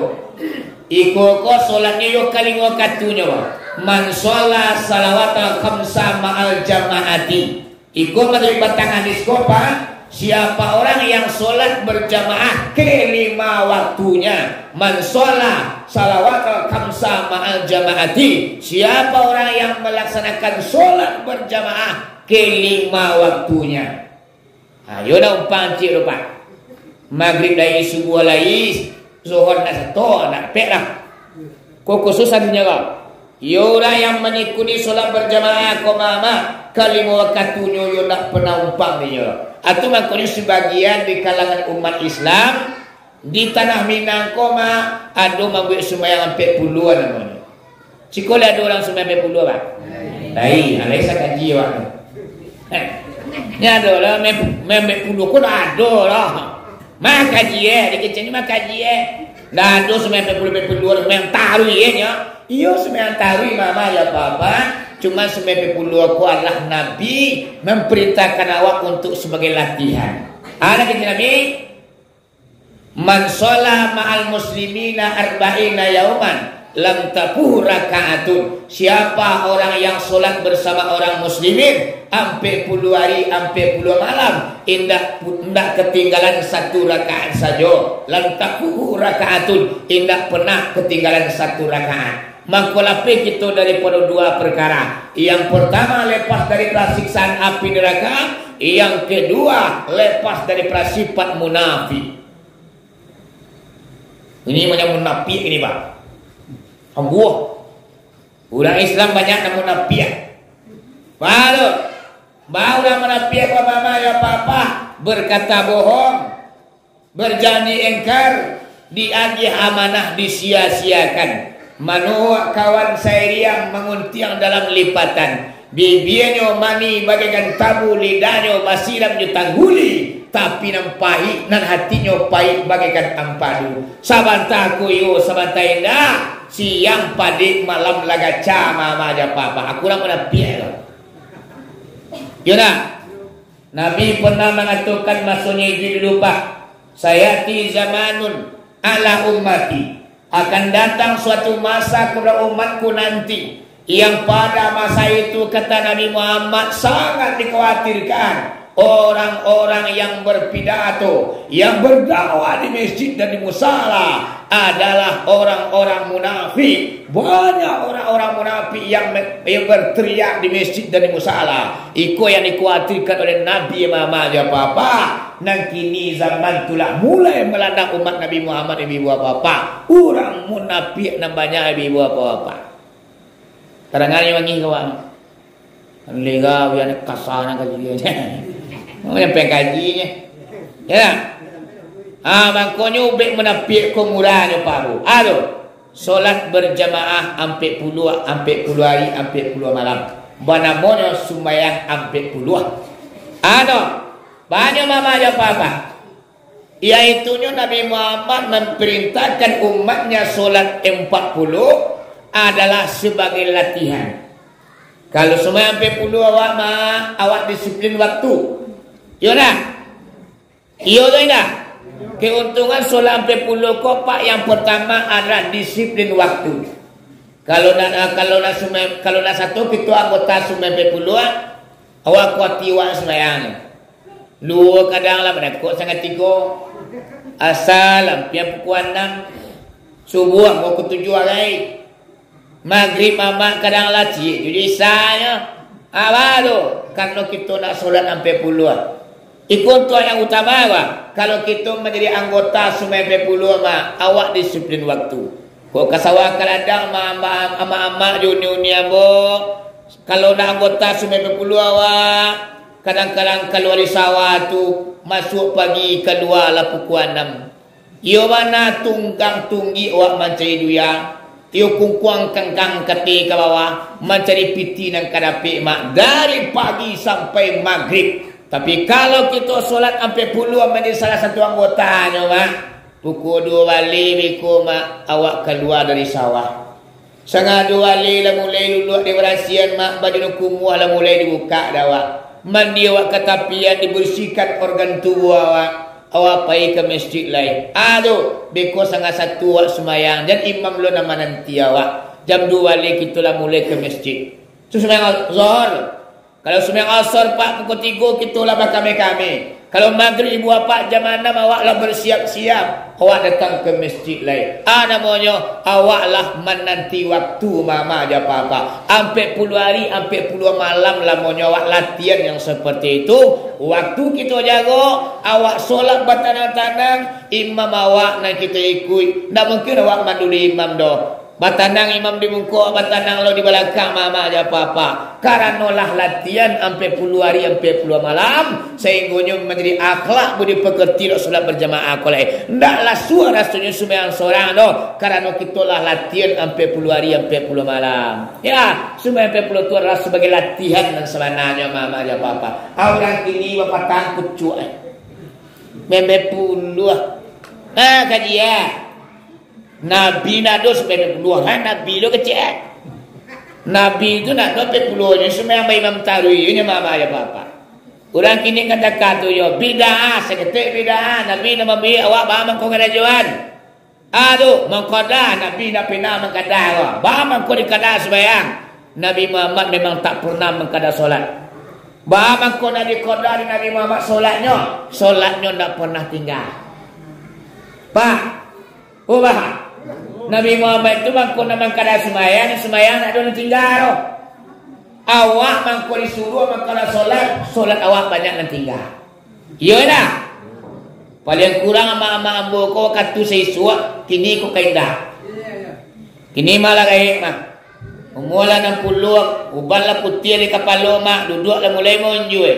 Iko ko solatnya yo kali wakatunya wa. Man sholat salawatul khamsa ma'al jamaati. Iko madri batang hadis ko pa. Siapa orang yang sholat berjamaah kelima waktunya. Man sholat salawatul khamsa ma'al jamaati. Siapa orang yang melaksanakan sholat berjamaah kelima waktunya. Ayo dah umpang cik lupa. Maghrib dari subuh lagi. Zuhur nak satu nak pek lah. Kau khusus adanya kau. Orang yang mengikuti solat berjamaah kau mama kalima wakatunya yo nak pernah umpang dia. Atau makanya sebagian di kalangan umat Islam di tanah Minang kau mah ada mabuk sembahyang sampai puluhan namanya. Sekolah ada orang sembahyang 40 pak. Baik, alai saya kaji pak. Ni ada lah, memang puluh kau ada lah. Mak kaji di kecil ni mak kaji dah ada sembilan puluh sembilan taruh nya. Iyo sembilan taruh mama ya papa. Cuma 90 aku adalah Nabi memerintahkan awak untuk sebagai latihan. Ada kata Nabi, man sholat ma'al muslimina arba'ina yauman lam tafuh raka'atun. Siapa orang yang solat bersama orang muslimin ampe puluh hari, ampe puluh malam, indah ketinggalan satu rakaat saja. Lam tafuh raka'atun, indah pernah ketinggalan satu rakaat. Mangkolape kita daripada dua perkara. Yang pertama lepas dari siksaan api neraka. Yang kedua lepas dari sifat munafik. Ini macam munafik ini pak. Ambuh. Orang Islam banyak yang munafik. Baru orang munafik apa mama ya papa. Berkata bohong. Berjanji engkar. Diagih amanah disia-siakan. Manuak kawan saya yang menguntiang dalam lipatan. Bibirnya mani bagaikan tabu, lidahnya masiram tangguli. Tapi nampahi nan hatinya pahit bagaikan ampadu. Sabantaku yo sabanta indah. Siang padik malam lagaca mama aja papa. Aku orang mana piala. Yona. Nabi pernah mengatakan maksudnya itu dulu pak. Sayati zamanun ala ummati. Akan datang suatu masa kepada umatku nanti yang pada masa itu kata Nabi Muhammad sangat dikhawatirkan orang-orang yang berpidato, yang berdakwah di masjid dan di musala adalah orang-orang munafik. Banyak orang-orang munafik yang berteriak di masjid dan di musala. Itu yang dikhawatirkan oleh Nabi Muhammad ya Papa. Nang kini zaman tulah mulai melanda umat Nabi Muhammad ibu bapa. Orang munafik nambahnya ibu bapa. Terangannya wangi kawan. Lega biar kasarnya kajinya. Mana pengkajinya? Ya. Makanya ubek menapik kemurahan paru. Aduh. Solat berjamaah ampe puluh hari, ampe puluh malam. Banamono sembahyang ampe puluh. Aduh. Banyak mama ya papa. Iaitunya Nabi Muhammad memerintahkan umatnya solat 40 adalah sebagai latihan. Kalau semua sampai 10 awak mah awak disiplin waktu. Yona. Iyo tu indah. Keuntungan solat sampai 10 kopak yang pertama adalah disiplin waktu. Kalau nak satu kita anggota sampai 10 awak kuati awak sembahyang. Dua kadang lah menakut sangat tiga. Asal lampian pukul 6 subuh mau ke 7 hari. Maghrib mamak kadang lah cik. Jadi isanya apa tu? Kalau kita nak solat sampai puluhan. Ikut tu yang utama apa? Kalau kita menjadi anggota sampai puluhan mah awak disiplin waktu. Kau kasawak kadang ama-ama junior bo. Kalau nak anggota sampai puluhan awak kadang-kadang keluar di sawah tu masuk pagi keluar lah pukul 6. Iyo mana tunggang tunggi awak mencari duya. Iyo kungkuang kengkang keti ke bawah mencari piti nang kadapi mak dari pagi sampai maghrib. Tapi kalau kita solat sampai puluh menjadi salah satu anggotanya mak pukul 2 balik biku mak awak keluar dari sawah. Setengah 2 balik lah mulai luluk di berasian mak baju kumuh lah mulai dibuka dah awak. Mandi awak ke tapian dibersihkan organ tubuh awak. awak pergi ke masjid lain. Aduh, beko sangat satu awak semayang. Dan imam lo nama nanti awak. Jam 2 balik kita lah mulai ke masjid. Itu semayang Zuhur. Kalau semayang Asar Pak pukul 3 kita lah kami. Kalau maghrib ibu bapak jam 6 awak lah bersiap-siap. Awak datang ke masjid lain. Namanya awak lah menanti waktu mama aja papa. Sampai puluh hari, sampai puluh malam lamanya awak latihan yang seperti itu. Waktu kita jaga, awak solat bertanang-tanang, imam awak nak kita ikut. Tak mungkin awak manduli imam dah. Batanang imam di muka, batanang lo di belakang mama aja papa. Karena lah latihan sampai puluh hari, sampai puluh malam, sehingga menjadi akhlak budi pekerti dok solat berjamaah kolai. Ndaklah suara sunyi sembahyang seorang doh. Karena kita lah latihan sampai puluh hari, sampai puluh malam. Ya, sembahyang sampai puluh itu adalah sebagai latihan dan sebenarnya mama aja papa. Orang ini bapak takut cuai. Membe puluh. Kajian. Nabi nak dos sampai puluhan, Nabi lo kecil. Nabi itu nak dos sampai puluhnya, semua yang imam taruhnya mama ya papa. Orang kini kata tu yo bidah, seketik bidah. Nabi nama bi awak bahaman kau kada jual. Aduh, mengkoda Nabi nak pernah mengkada awak. Bahaman kau dikada sembahyang. Nabi Muhammad memang tak pernah mengkada solat. Bahaman kau nak dikoda di Nabi Muhammad solatnya tak pernah tinggal. Pak, bah. Nabi Muhammad itu mangko namang kada sembahyang nak ada tinggal. Awak mangko disuruh mangkala solat awak banyak nan tinggal. Iya dah. Paling kurang ama ambo ko katu seisuak kini ko kaindah. Kini malah kayak mah. Umula 60 ubala putih di kapalo mah duduk lah mulai monjue.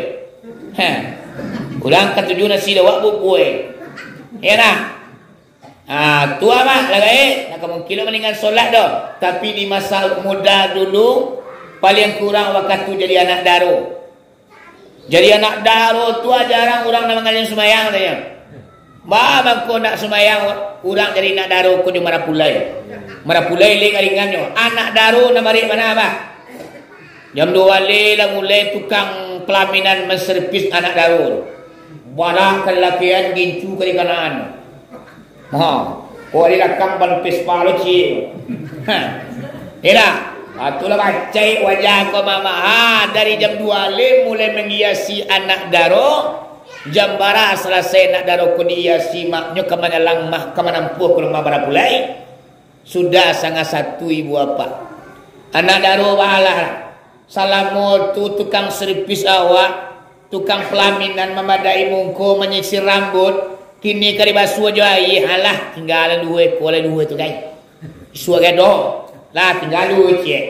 Ulang ketujuh nasi dawak bukue. Ya nah. Tua mah lagi nak kemungkinan meninggal solat dah. Tapi di masa muda dulu paling kurang waktu tu jadi anak daro. Jadi anak daro tu jarang orang nak mengalir sembahyang tanya. Bang ko nak sembahyang orang jadi anak daro ko di Marapulai. Marapulai le karingannya. Anak daro na mari mana apa? Jam 2 le lah mulai tukang pelaminan menservis anak daro. Barang kelakian gincu kali kanaan. Kau ada kampan pespalo cie. Ila, itulah bacai wajah kau mama. Dari jam 2 le mulai menghiasi anak daro. Jam bara selesai nak daro ko dihiasi maknya kemana langmah kemana ampuh ke rumah bara pulai. Sudah sangat satu ibu apa. Anak daro bahalah. Salamu tu tukang servis awak, tukang pelaminan memadai mungko menyisir rambut. Kini kali basuh aja halah tinggalan dua tu kan. Suah gadoh. Lah tinggal dua cik.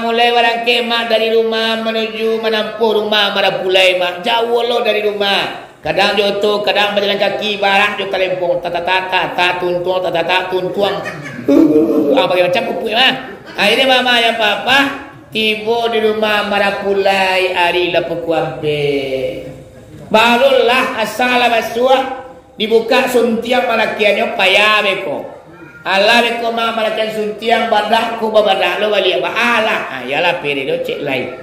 Mulai barang kemak dari rumah menuju menampuh rumah Marapulai mak. Jauh lo dari rumah. Kadang joto, kadang berjalan kaki barang jo kalempong tata tuntuang. Pakai macam kupu mah. Ini mama yang papa tiba di rumah Marapulai hari lapu kuampe. Barulah asal basuh dibuka suntiang malakiannya payah beko. Allah beko mah malakian suntiang badak ku badak lo balik baala. Ayalah periode cek lain.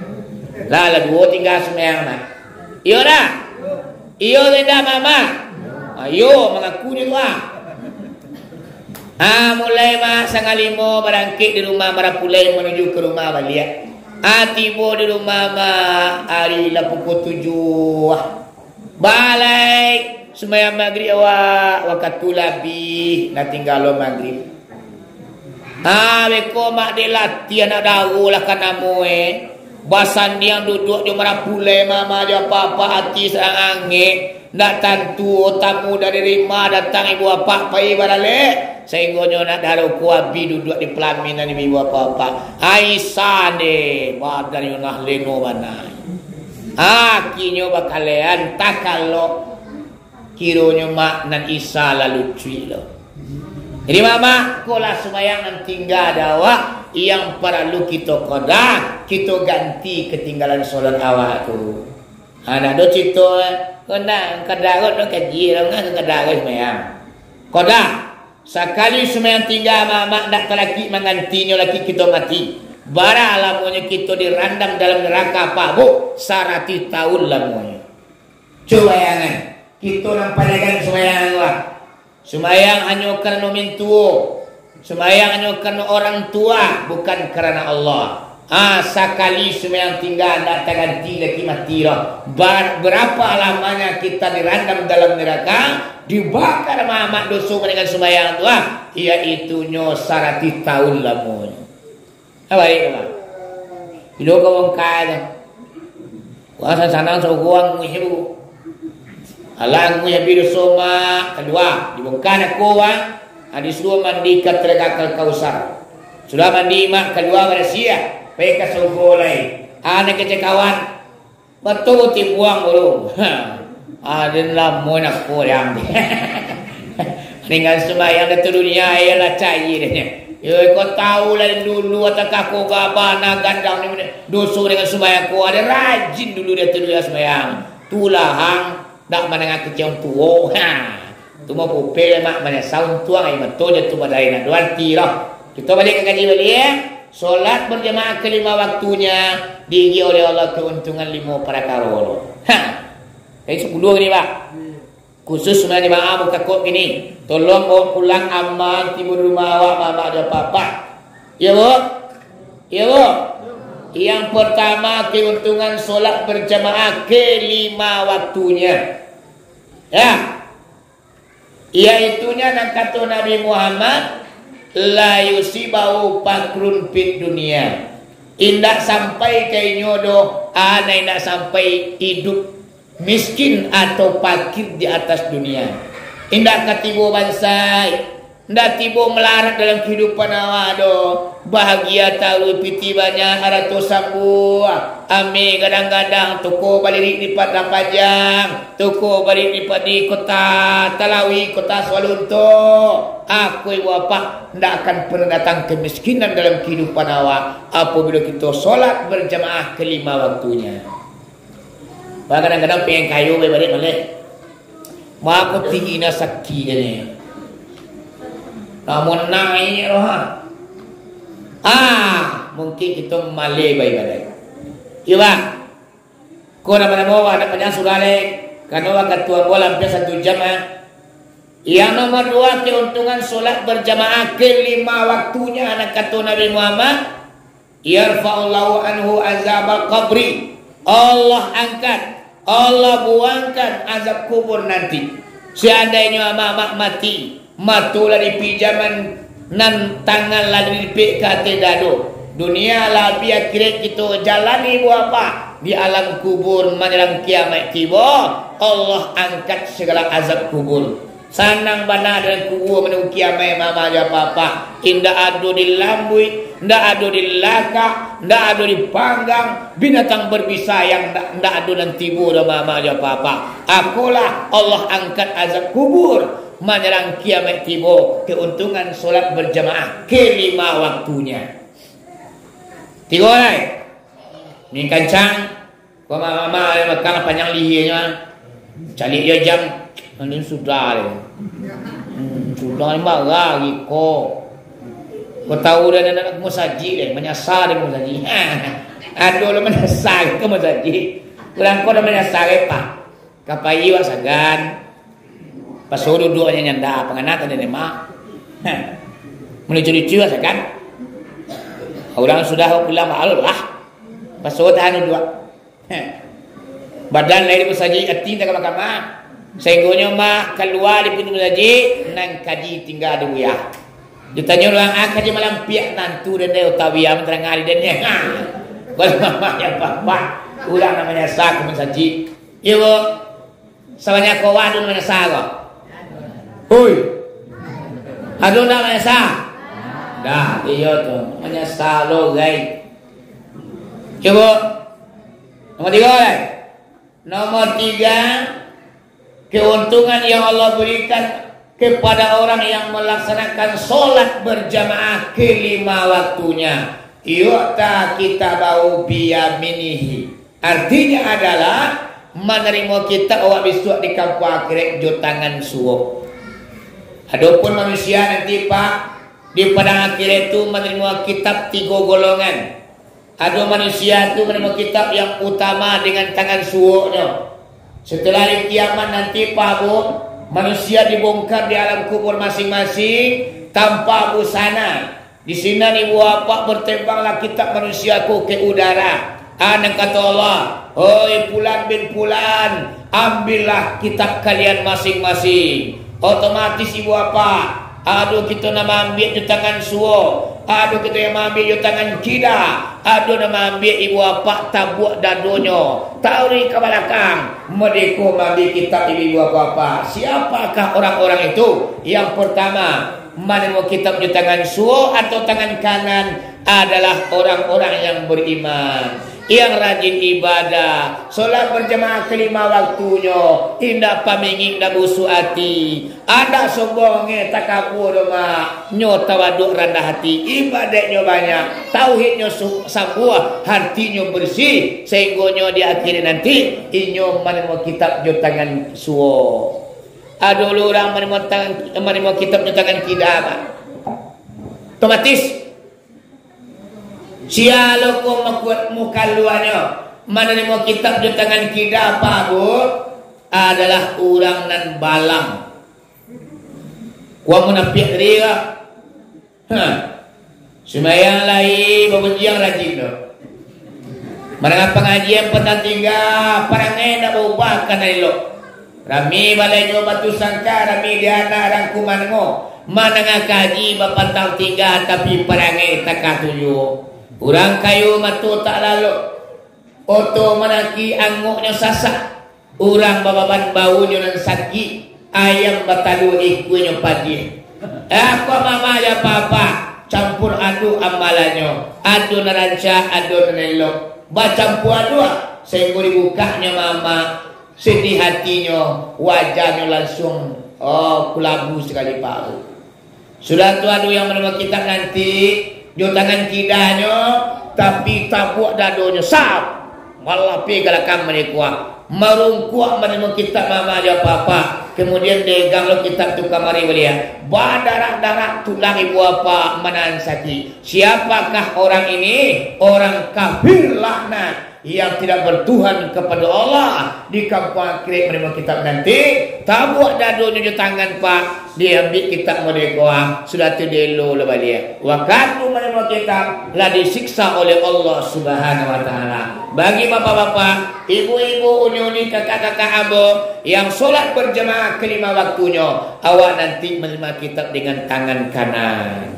Lah dua tinggal sembahyang nah. Iyo dah. Iyo dah mama. Ayo mengaku ni gua. Mulai mah sangalimo berangkit di rumah Marapulai menuju ke rumah balik. Tiba di rumah mah hari lah pukul 7. Balik sembahyang maghrib awak waktu labih nak tinggal lo maghrib. Beko mak de latihan nak daru lah kana moe. Basan dia duduk di Marapulai mama dia apa hati serang angin. Nak tantu tamu dari rumah datang ibu apa pai barale. Sehingga nak daru ku abi duduk di pelaminan ibu apa. Aisyah de badar yunah leno banai. Kinyo bakalean tak kalau kironyo mak nan isa lalu cuy lo. Jadi mama kola sembahyang nan tinggal dawa yang perlu kita koda kita ganti ketinggalan solat awak tu. Ada do cito kena kadagot no kaji lo ngan kadagot sembahyang. Koda sekali sembahyang tinggal mama nak laki mengantinyo laki kita mati. Bara lamunya kita dirandam dalam neraka apa bu? 100 tahun lamunya. Coba yangan. kita nampanakan sumayang lah. Sumayang hanya karena mintuo. Sumayang hanya karena orang tua, bukan karena Allah. Sekali sumayang tinggal tak terganti lagi mati lah. Berapa lamanya kita dirandam dalam neraka, dibakar Muhammad dosa dengan sumayang tu iaitunya 100 tahun lamanya. Apa ini? Hidup kau kaya. Kuasa sanang sokong muhibu. Alang muya biru soma kedua dibongkar aku disuruh mandi ke Telaga Kausar. Sudah mandi mak kedua bersia peka sogolai anak kecekawan betul tibuang dulu. Adalah monak kurang. Dengan sembahyang di dunia ialah cairnya. Kau tahu lah dulu atakah kau gabana gandang ni dosa dengan sembahyang kau ada rajin dulu dia dunia sembahyang. Tulahang tak menengah kecil tua. Tu mau pupil mak mana saun tua ai betul je tu badai nak duanti lah. Kita balik ke kaji balik ya. Solat berjamaah kelima waktunya diigi oleh Allah keuntungan 5 perkara. Kayak 10 ni Pak. Khusus sebenarnya jemaah buka kok gini. Tolong bawa pulang aman timur rumah awak mama ada papa. Ya Bu? Ya Bu? Yang pertama keuntungan solat berjamaah kelima waktunya. Ya. Iaitunya nak kata Nabi Muhammad la yusibau pakrun fid dunia. Indak sampai ke nyodo indak sampai hidup miskin atau fakir di atas dunia. Indak katibo bansai, indak tibo melarat dalam kehidupan awak do. Bahagia tahu piti banyak arato sambu. Ame kadang-kadang toko balik lipat lapajang, toko balik lipat di kota Talawi, kota Swalunto. Aku ibu bapa tidak akan pernah datang kemiskinan dalam kehidupan awak apabila kita solat berjamaah kelima waktunya. Kadang-kadang pengen kayu balik balik. Mau aku tinggi na sakit ni. Namun naik roh. Mungkin kita malay balik. Iba, kau nama ada banyak suralek. Karena ketua bola hampir 1 jam. Yang nomor 2 keuntungan solat berjamaah kelima waktunya anak kata Nabi Muhammad. Yarfa'ullahu anhu azabal qabri. Allah angkat, Allah buangkan azab kubur nanti. Seandainya mak mati, matulah di pijaman nan tangan lagi di kate dado. Dunia lah akhirat kita jalani apa di alam kubur menjelang kiamat tiba. Allah angkat segala azab kubur. Sanang bana dan kubur menunggu kiamat mama ya papa. Indah ado di lambui, ndak ado di laka, ndak ado di panggang. Binatang berbisa yang ndak ado dan tibu dan mama ya papa. Akulah Allah angkat azab kubur menjelang kiamat tiba. Keuntungan solat berjamaah kelima waktunya. 3 orang ni kancang kau mama makan panjang lihirnya cari dia jam ini sudah le sudah ni marah kau tahu dah nak musaji le menyasar dia musaji aduh le menyasar ke musaji kurang kau dah menyasar apa kapai wak sagan pasal dua-duanya nyanda penganatan dia mak melucu-lucu sagan. Orang sudah pulang malu lah. Pasal tahan 2. Badan lain bersaji ati tak kamar. Sehinggonya mak keluar di pintu bersaji nang kaji tinggal ada buya. Ditanya orang kaji malam piak nantu dan dia utawiya menterang ali dan dia. Kalau mama ya papa, ulang namanya sak bersaji. Ya Bu. Samanya kau adu namanya sak. Hoi. Adu namanya sak. Dah, iya tu. Menyesal lo guys. Coba. Nomor 3 kan? Nomor 3 keuntungan yang Allah berikan kepada orang yang melaksanakan solat berjamaah kelima waktunya. Yu'ta kita bau biyaminihi. Artinya adalah menerima kita awak besok di kampung akhirat jo tangan suap. Adapun manusia nanti Pak di padang akhirat itu menerima kitab 3 golongan. Ada manusia itu menerima kitab yang utama dengan tangan suuknya. Setelah hari kiamat nanti Pak Bu, manusia dibongkar di alam kubur masing-masing tanpa busana. Di sini ibu bapak berterbanglah kitab manusiaku ke udara. Anak kata Allah, oi Fulan bin Fulan, ambillah kitab kalian masing-masing. Otomatis ibu bapak, aduh kita nama ambil di tangan suo, aduh kita yang ambil di tangan kida, aduh nama ambil ibu bapak tabuk dadonyo. Tauri ke belakang, mereka ambil kitab ibu bapak. Siapakah orang-orang itu? Yang pertama, mana mau kitab di tangan suo atau tangan kanan adalah orang-orang yang beriman, yang rajin ibadah, solat berjamaah kelima waktunya, tidak pamingin dak busuk hati, ada sombongnya takabur mak, nyo tawaduk rendah hati, ibadahnya banyak, tauhidnya sambuah, hatinya bersih, sehingga nyo di akhir nanti inyo menerima kitab di tangan suo. Aduh orang menerima kitab di tangan kidam, otomatis sialo ko makuat muka luarnya menerima kitab di tangan kita Pak Bu adalah orang nan balang. Kuang menapik dia. Semayang lain bebenjiang rajin do. Mereka pengajian petang tiga parangai nak berubah kan elok. Rami balai jo batu sangka, rami diana rangkuman ngo. Mana kaji bapatang tiga tapi parangai takah tujuh. Urang kayu matu tak lalu, oto manaki anguknya sasak. Urang bababan baunya nan sakit, ayam batalu ikunya padi. Aku mama ya papa campur adu amalannya, adu naranca, adu nanelok, bacampur adu. Sehingga dibukanya mama, sedih hatinya, wajahnya langsung kulabu sekali Pak. Sudah tu adu yang menerima kitab nanti. Jo tangan kidanya tapi tabuk dadonya sap malah pegalakam menikuah marungkuah menerima kitab mama aja papa, kemudian degang lo kitab tu kamari belia badarah-darah tulang ibu apa menahan sakit. Siapakah orang ini? Orang kafir laknat yang tidak bertuhan kepada Allah. Di kampung akhirat menerima kitab nanti tabuk dadonya di tangan Pak, diambil kitab mereka sudah tidelo lepas dia waktu menerima kitab lah disiksa oleh Allah Subhanahu Wa Taala. Bagi bapak-bapak, ibu-ibu, uni-uni, kakak-kakak abo yang solat berjamaah kelima waktunya, awak nanti menerima kitab dengan tangan kanan.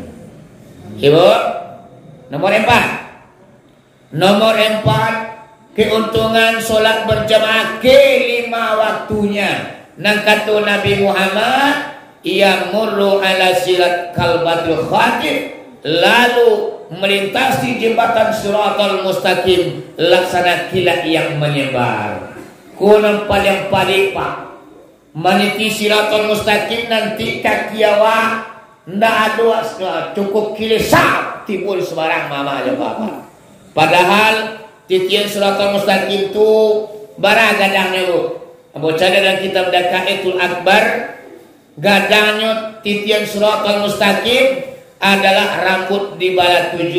Ibu, nomor 4. Nomor 4, keuntungan solat berjamaah kelima waktunya. Nang kata Nabi Muhammad, ia murru ala sirat kalbatul khatib, lalu melintasi jembatan Siratal Mustaqim laksana kilat yang menyebar. Kunang paling Pak, meniti Siratal Mustaqim nanti kaki awak ndak ada cukup kilisap timbul sebarang mama aja papa. Padahal titian Siratal Mustaqim tu barang gadangnya bu. Baca dalam kitab Dakaitul Akbar, gadangnya titian Siratal Mustaqim adalah rambut di bala 7,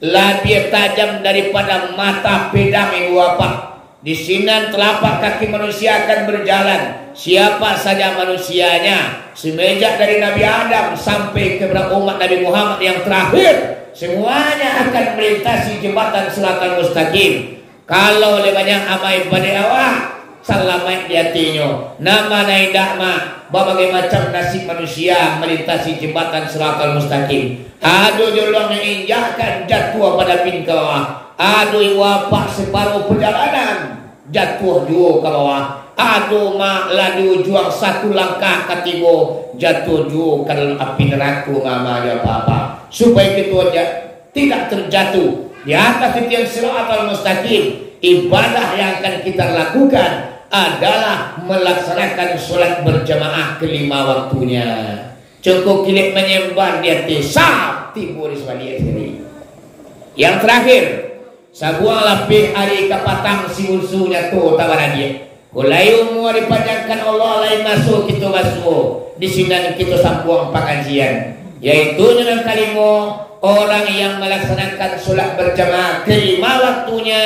lebih tajam daripada mata pedang ibu bapak. Di sini telapak kaki manusia akan berjalan, siapa saja manusianya, semenjak dari Nabi Adam sampai ke umat Nabi Muhammad yang terakhir, semuanya akan melintasi jembatan Siratal Mustaqim. Kalau lebihnya amai pada awak, salamai di hatinya. Nama naidak mah berbagai macam nasib manusia melintasi jembatan Siratal Mustaqim. Aduh jolong yang injakkan jatuh pada pin ke bawah. Aduh wapak separuh perjalanan jatuh juga ke bawah. Aduh mak ladu juang satu langkah ketigo jatuh juga ke dalam api neraka mama ya papa. Supaya kita tidak terjatuh di atas titian Siratal Mustaqim. Ibadah yang akan kita lakukan adalah melaksanakan sholat berjamaah kelima waktunya. Cukup kilik menyembah di hati sab timbul sebalik sendiri. Yang terakhir, sebuah lapih hari kapatang si musuhnya tu tawaran dia. Kulai umur dipanjangkan Allah lain masuk kita masuk. Di sini kita sambung pengajian. Yaitu dengan kalimat orang yang melaksanakan sholat berjamaah kelima waktunya,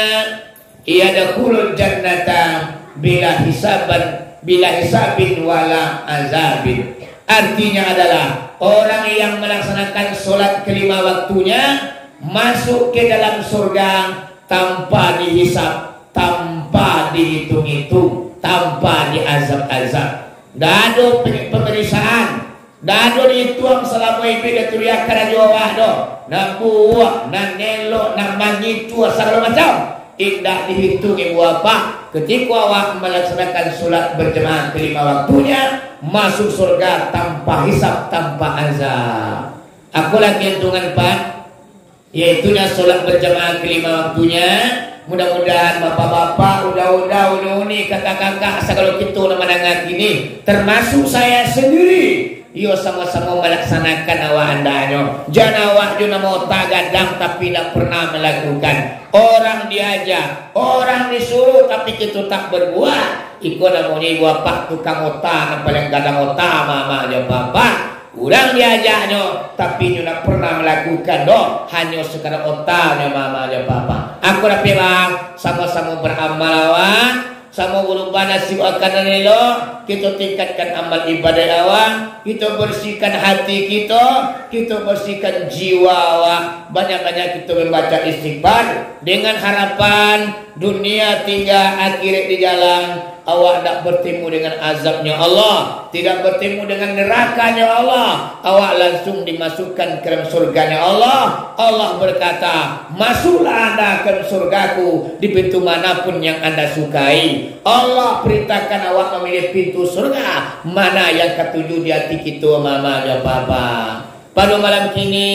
ia dakhulul jannata bila hisabin wala azabin. Artinya adalah orang yang melaksanakan sholat kelima waktunya masuk ke dalam surga tanpa dihisab, tanpa dihitung-hitung, tanpa diazab-azab. Tidak ada pemeriksaan, tidak ada dituang selama itu dia tuliak kerana jawah do. Nak buah, nak nelok, nak mangitu segala macam. Tidak dihitung ibu bapa. Ketika awak melaksanakan solat berjemaah kelima waktunya, masuk surga tanpa hisab, tanpa azab. Aku lagi hitungan 4, yaitu solat berjemaah kelima waktunya. Mudah-mudahan bapak-bapak, udah-uni, kakak-kakak, segala kita nama dengar gini, termasuk saya sendiri, yo sama-sama melaksanakan awak andanya. Jangan awak juga mau tagadang tapi tidak pernah melakukan. Orang diajak, orang disuruh tapi kita tak berbuat. Iko namanya ibu bapak tukang otak, paling kadang otak mama aja bapak. Orang diajaknya tapi tidak pernah melakukan doh, hanya sekadar otaknya mama aja papa. Aku tapi bang sama-sama beramal awak, sama berubah nasib akan lo. Kita tingkatkan amal ibadah awak, kita bersihkan hati kita bersihkan jiwa awak. Banyak-banyak kita membaca istighfar dengan harapan dunia tinggal, akhirat di jalan. Awak tak bertemu dengan azabnya Allah, tidak bertemu dengan nerakanya Allah. Awak langsung dimasukkan ke dalam surganya Allah. Allah berkata, masuklah anda ke surgaku di pintu manapun yang anda sukai. Allah perintahkan awak memilih pintu surga mana yang ketujuh di hati kita mama dan papa. Pada malam kini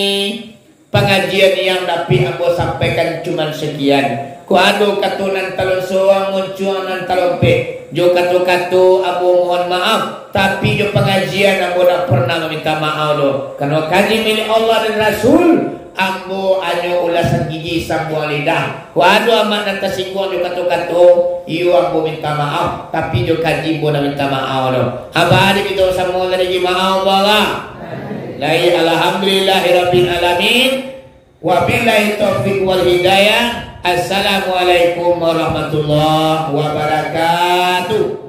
pengajian yang dapat aku sampaikan cuma sekian. Ku adu katunan talon soang muncuanan talon pe. Jo katu-katu abu mohon maaf, tapi jo pengajian ambo tak pernah meminta maaf do. Karena kaji milik Allah dan Rasul, ambo anyo ulasan gigi sambung lidah. Ku adu amat dan tersinggung jo katu-katu, iyo ambo minta maaf, tapi jo kaji ambo nak minta maaf do. Abah adik kita semua lagi maaf Allah. Lai alhamdulillahirabbil alamin. Wabillahi taufiq wal hidayah. Assalamualaikum warahmatullahi wabarakatuh.